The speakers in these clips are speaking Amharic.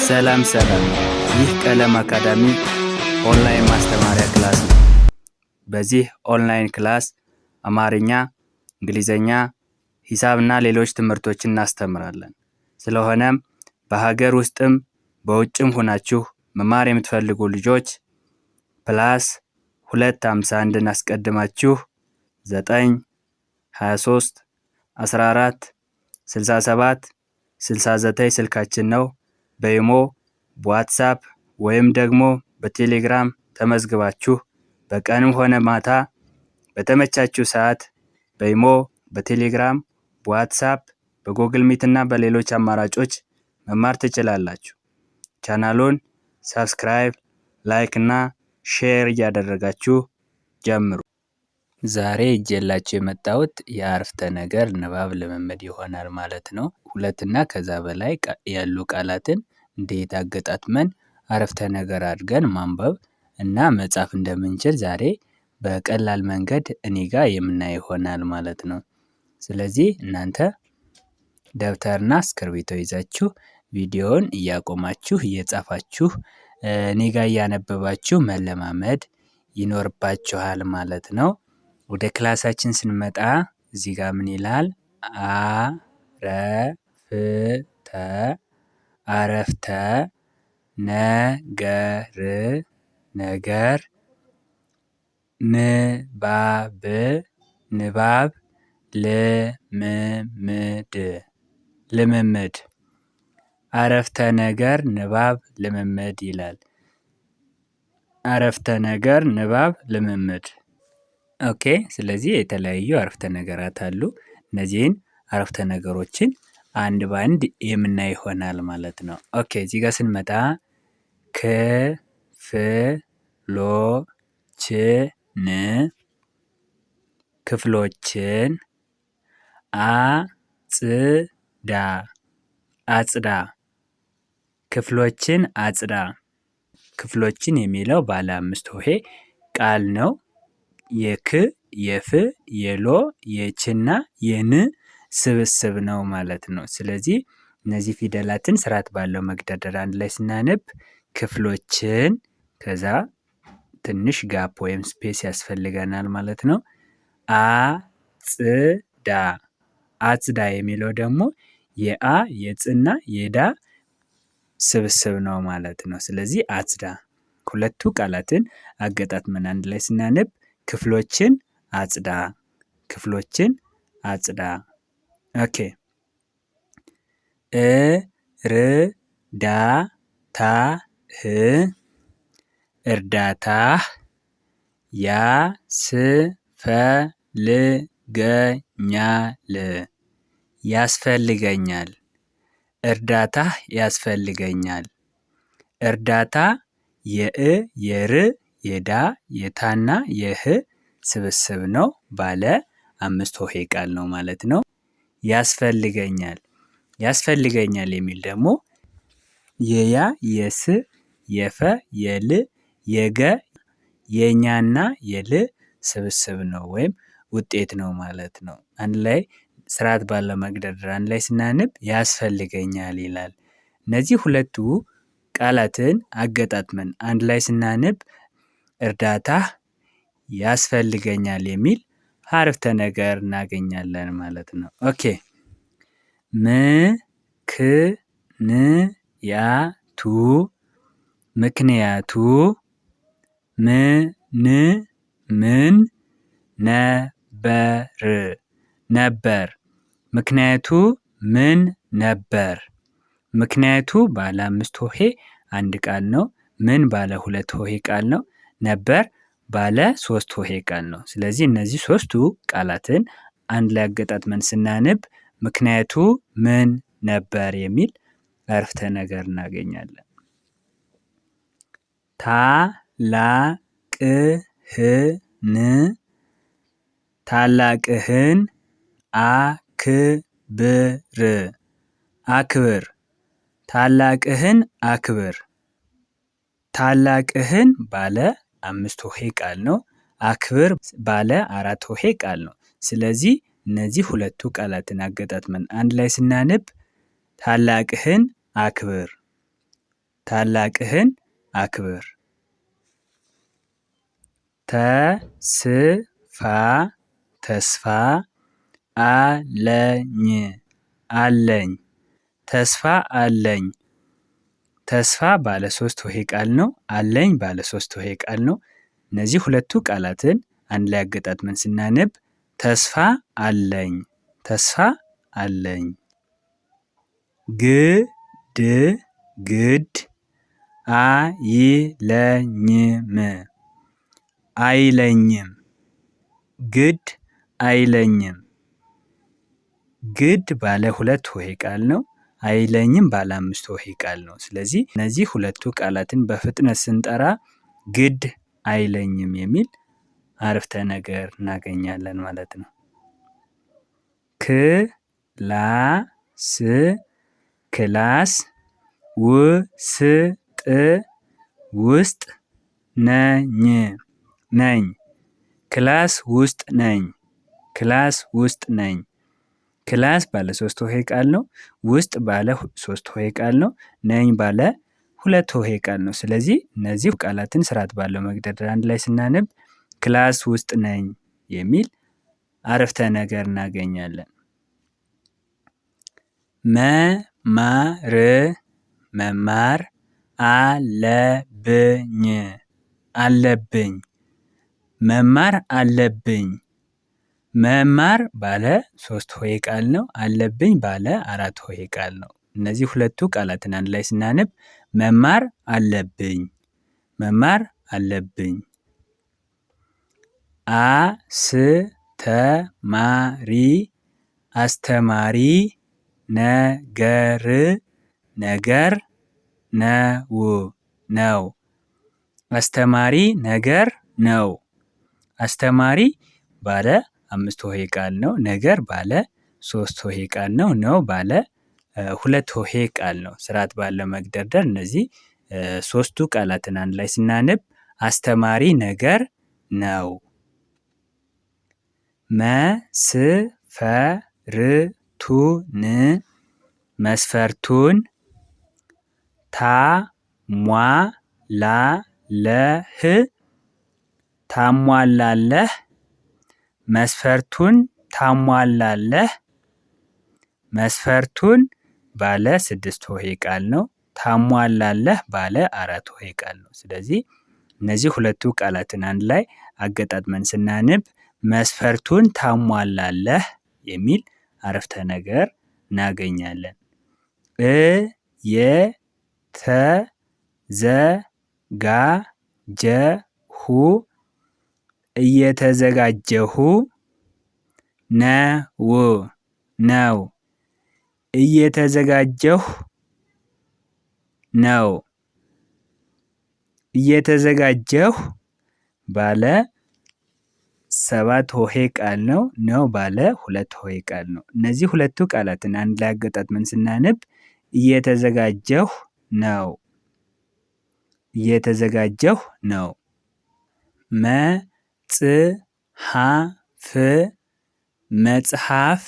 ሰላም ይህ ቀለም አካዳሚ ኦንላይን ማስተማሪያ ክላስ ነው። በዚህ ኦንላይን ክላስ አማርኛ፣ እንግሊዘኛ፣ ሂሳብና ሌሎች ትምህርቶችን እናስተምራለን። ስለሆነም በሀገር ውስጥም በውጭም ሆናችሁ መማር የምትፈልጉ ልጆች +251 አስቀድማችሁ 9 23 14 67 69 ስልካችን ነው። በኢሞ፣ በዋትስአፕ ወይም ደግሞ በቴሌግራም ተመዝግባችሁ በቀንም ሆነ ማታ በተመቻችሁ ሰዓት በኢሞ፣ በቴሌግራም፣ በዋትስአፕ፣ በጉግል ሚት እና በሌሎች አማራጮች መማር ትችላላችሁ። ቻናሉን ሰብስክራይብ፣ ላይክ እና ሼር እያደረጋችሁ ጀምሩ። ዛሬ ይዤላችሁ የመጣሁት የአረፍተ ነገር ንባብ ልምምድ ይሆናል ማለት ነው። ሁለትና ከዛ በላይ ያሉ ቃላትን እንዴት አገጣጥመን አረፍተ ነገር አድርገን ማንበብ እና መጻፍ እንደምንችል ዛሬ በቀላል መንገድ እኔ ጋር የምናየው ይሆናል ማለት ነው። ስለዚህ እናንተ ደብተርና እስክርቢቶ ይዛችሁ ቪዲዮውን እያቆማችሁ እየጻፋችሁ እኔ ጋር እያነበባችሁ መለማመድ ይኖርባችኋል ማለት ነው። ወደ ክላሳችን ስንመጣ እዚህ ጋር ምን ይላል? አረፍተ ነገር ንባብ ልምምድ አረፍተ ነገር ንባብ ልምምድ ይላል። አረፍተ ነገር ንባብ ልምምድ። ኦኬ። ስለዚህ የተለያዩ አረፍተ ነገራት አሉ። እነዚህን አረፍተ ነገሮችን አንድ በአንድ የምናይ ይሆናል ማለት ነው። ኦኬ። እዚህ ጋር ስንመጣ ክፍሎችን አጽዳ። ክፍሎችን አጽዳ። ክፍሎችን የሚለው ባለ 5 ሆሄ ቃል ነው። የክ፣ የፍ፣ የሎ፣ የችና የን ስብስብ ነው ማለት ነው። ስለዚህ እነዚህ ፊደላትን ስርዓት ባለው መግደርደር አንድ ላይ ስናነብ ክፍሎችን፣ ከዛ ትንሽ ጋፕ ወይም ስፔስ ያስፈልገናል ማለት ነው። አጽዳ የሚለው ደግሞ የአ የጽና የዳ ስብስብ ነው ማለት ነው። ስለዚህ አጽዳ። ሁለቱ ቃላትን አገጣጥመን አንድ ላይ ስናነብ ክፍሎችን አጽዳ፣ ክፍሎችን አጽዳ። ኦኬ። እርዳታህ ያስፈልገኛል። እርዳታህ ያስፈልገኛል። እርዳታ የእ የር የዳ የታና የህ ስብስብ ነው። ባለ 5 ሆሄ ቃል ነው ማለት ነው። ያስፈልገኛል የሚል ደግሞ የያ የስ የፈ የል የገ የኛና የል ስብስብ ነው ወይም ውጤት ነው ማለት ነው። አንድ ላይ ስርዓት ባለው መግደርደር አንድ ላይ ስናነብ ያስፈልገኛል ይላል። እነዚህ ሁለቱ ቃላትን አገጣጥመን አንድ ላይ ስናነብ እርዳታህ ያስፈልገኛል የሚል አረፍተ ነገር እናገኛለን ማለት ነው። ኦኬ። ምክንያቱ ምን ነበር? ምክንያቱ ምን ነበር? ምክንያቱ ባለ 5 ሆሄ አንድ ቃል ነው። ምን ባለ 2 ሆሄ ቃል ነው። ነበር ባለ 3 ሆሄ ቃል ነው። ስለዚህ እነዚህ ሶስቱ ቃላትን አንድ ላይ አገጣጥመን ስናነብ ምክንያቱ ምን ነበር የሚል አረፍተ ነገር እናገኛለን። ታላቅህን አክብር። ታላቅህን አክብር። ታላቅህን ባለ 5 ሆሄ ቃል ነው። አክብር ባለ 4 ሆሄ ቃል ነው። ስለዚህ እነዚህ ሁለቱ ቃላትን አገጣጥመን አንድ ላይ ስናነብ ታላቅህን አክብር፣ ታላቅህን አክብር። ተስፋ ተስፋ አለኝ አለኝ ተስፋ አለኝ። ተስፋ ባለ 3 ሆሄ ቃል ነው። አለኝ ባለ 3 ሆሄ ቃል ነው። እነዚህ ሁለቱ ቃላትን አንድ ላይ አገጣጥመን ስናነብ ተስፋ አለኝ ተስፋ አለኝ። ግድ ግድ አይለኝም አይለኝም ግድ አይለኝም። ግድ ባለ 2 ሆሄ ቃል ነው። አይለኝም ባለ 5 ሆሄ ቃል ነው። ስለዚህ እነዚህ ሁለቱ ቃላትን በፍጥነት ስንጠራ ግድ አይለኝም የሚል አረፍተ ነገር እናገኛለን ማለት ነው። ክላስ ክላስ ውስጥ ነኝ ነኝ ክላስ ውስጥ ነኝ ክላስ ውስጥ ነኝ። ክላስ ባለ 3 ሆሄ ቃል ነው። ውስጥ ባለ 3 ሆሄ ቃል ነው። ነኝ ባለ 2 ሆሄ ቃል ነው። ስለዚህ እነዚህ ቃላትን ስርዓት ባለው መግደርደር አንድ ላይ ስናነብ ክላስ ውስጥ ነኝ የሚል አረፍተ ነገር እናገኛለን። መማር መማር አለብኝ አለብኝ መማር አለብኝ። መማር ባለ 3 ሆሄ ቃል ነው። አለብኝ ባለ 4 ሆሄ ቃል ነው። እነዚህ ሁለቱ ቃላትን አንድ ላይ ስናነብ መማር አለብኝ መማር አለብኝ። አስተማሪ አስተማሪ ነገር ነው አስተማሪ ነገር ነው። አስተማሪ ባለ 5 ሆሄ ቃል ነው። ነገር ባለ 3 ሆሄ ቃል ነው። ነው ባለ 2 ሆሄ ቃል ነው። ስርዓት ባለው መግደርደር እነዚህ ሶስቱ ቃላትን አንድ ላይ ስናነብ አስተማሪ ነገር ነው። መስፈርቱን ታሟላለህ መስፈርቱን ታሟላለህ። መስፈርቱን ባለ 6 ሆሄ ቃል ነው። ታሟላለህ ባለ 4 ሆሄ ቃል ነው። ስለዚህ እነዚህ ሁለቱ ቃላትን አንድ ላይ አገጣጥመን ስናነብ መስፈርቱን ታሟላለህ የሚል አረፍተ ነገር እናገኛለን። እየተዘጋጀሁ ነው እየተዘጋጀሁ ነው እየተዘጋጀሁ ባለ 7 ሆሄ ቃል ነው። ነው ባለ 2 ሆሄ ቃል ነው። እነዚህ ሁለቱ ቃላትን አንድ ላይ አገጣጥመን ስናነብ እየተዘጋጀሁ ነው እየተዘጋጀሁ ነው። መጽሐፍ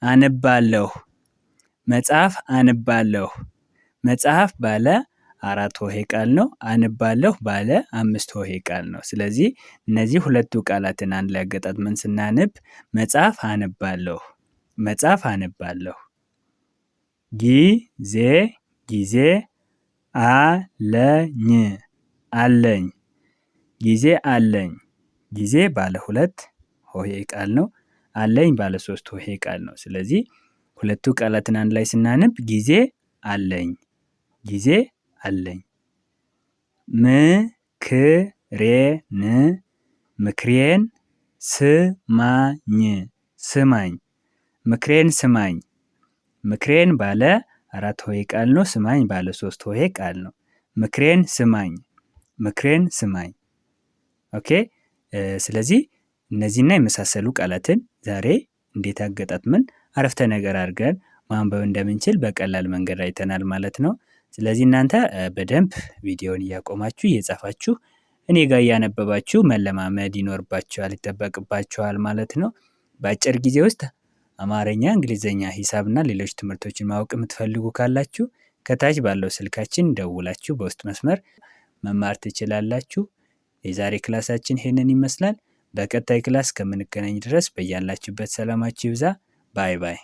አነባለሁ መጽሐፍ አነባለሁ። መጽሐፍ ባለ 4 ሆሄ ቃል ነው። አነባለሁ ባለ 5 ሆሄ ቃል ነው። ስለዚህ እነዚህ ሁለቱ ቃላትን አንድ ላይ አገጣጥመን ስናነብ መጽሐፍ አነባለሁ መጽሐፍ አነባለሁ። ጊዜ አለኝ ጊዜ አለኝ። ጊዜ ባለ 2 ሆሄ ቃል ነው። አለኝ ባለ 3 ሆሄ ቃል ነው። ስለዚህ ሁለቱ ቃላትን አንድ ላይ ስናነብ ጊዜ አለኝ ጊዜ አለኝ። ምክሬን ስማኝ ምክሬን ስማኝ። ምክሬን ባለ 4 ሆሄ ቃል ነው። ስማኝ ባለ 3 ሆሄ ቃል ነው። ምክሬን ስማኝ ምክሬን ስማኝ። ኦኬ ስለዚህ እነዚህና የመሳሰሉ ቃላትን ዛሬ እንዴት አገጣጥመን አረፍተ ነገር አድርገን ማንበብ እንደምንችል በቀላል መንገድ አይተናል ማለት ነው። ስለዚህ እናንተ በደንብ ቪዲዮውን እያቆማችሁ እየጻፋችሁ እኔ ጋር እያነበባችሁ መለማመድ ይኖርባችኋል ይጠበቅባችኋል ማለት ነው። በአጭር ጊዜ ውስጥ አማርኛ፣ እንግሊዝኛ፣ ሂሳብና ሌሎች ትምህርቶችን ማወቅ የምትፈልጉ ካላችሁ ከታች ባለው ስልካችን ደውላችሁ በውስጥ መስመር መማር ትችላላችሁ። የዛሬ ክላሳችን ይሄንን ይመስላል። በቀጣይ ክላስ ከምንገናኝ ድረስ በያላችሁበት ሰላማችሁ ይብዛ። ባይ ባይ።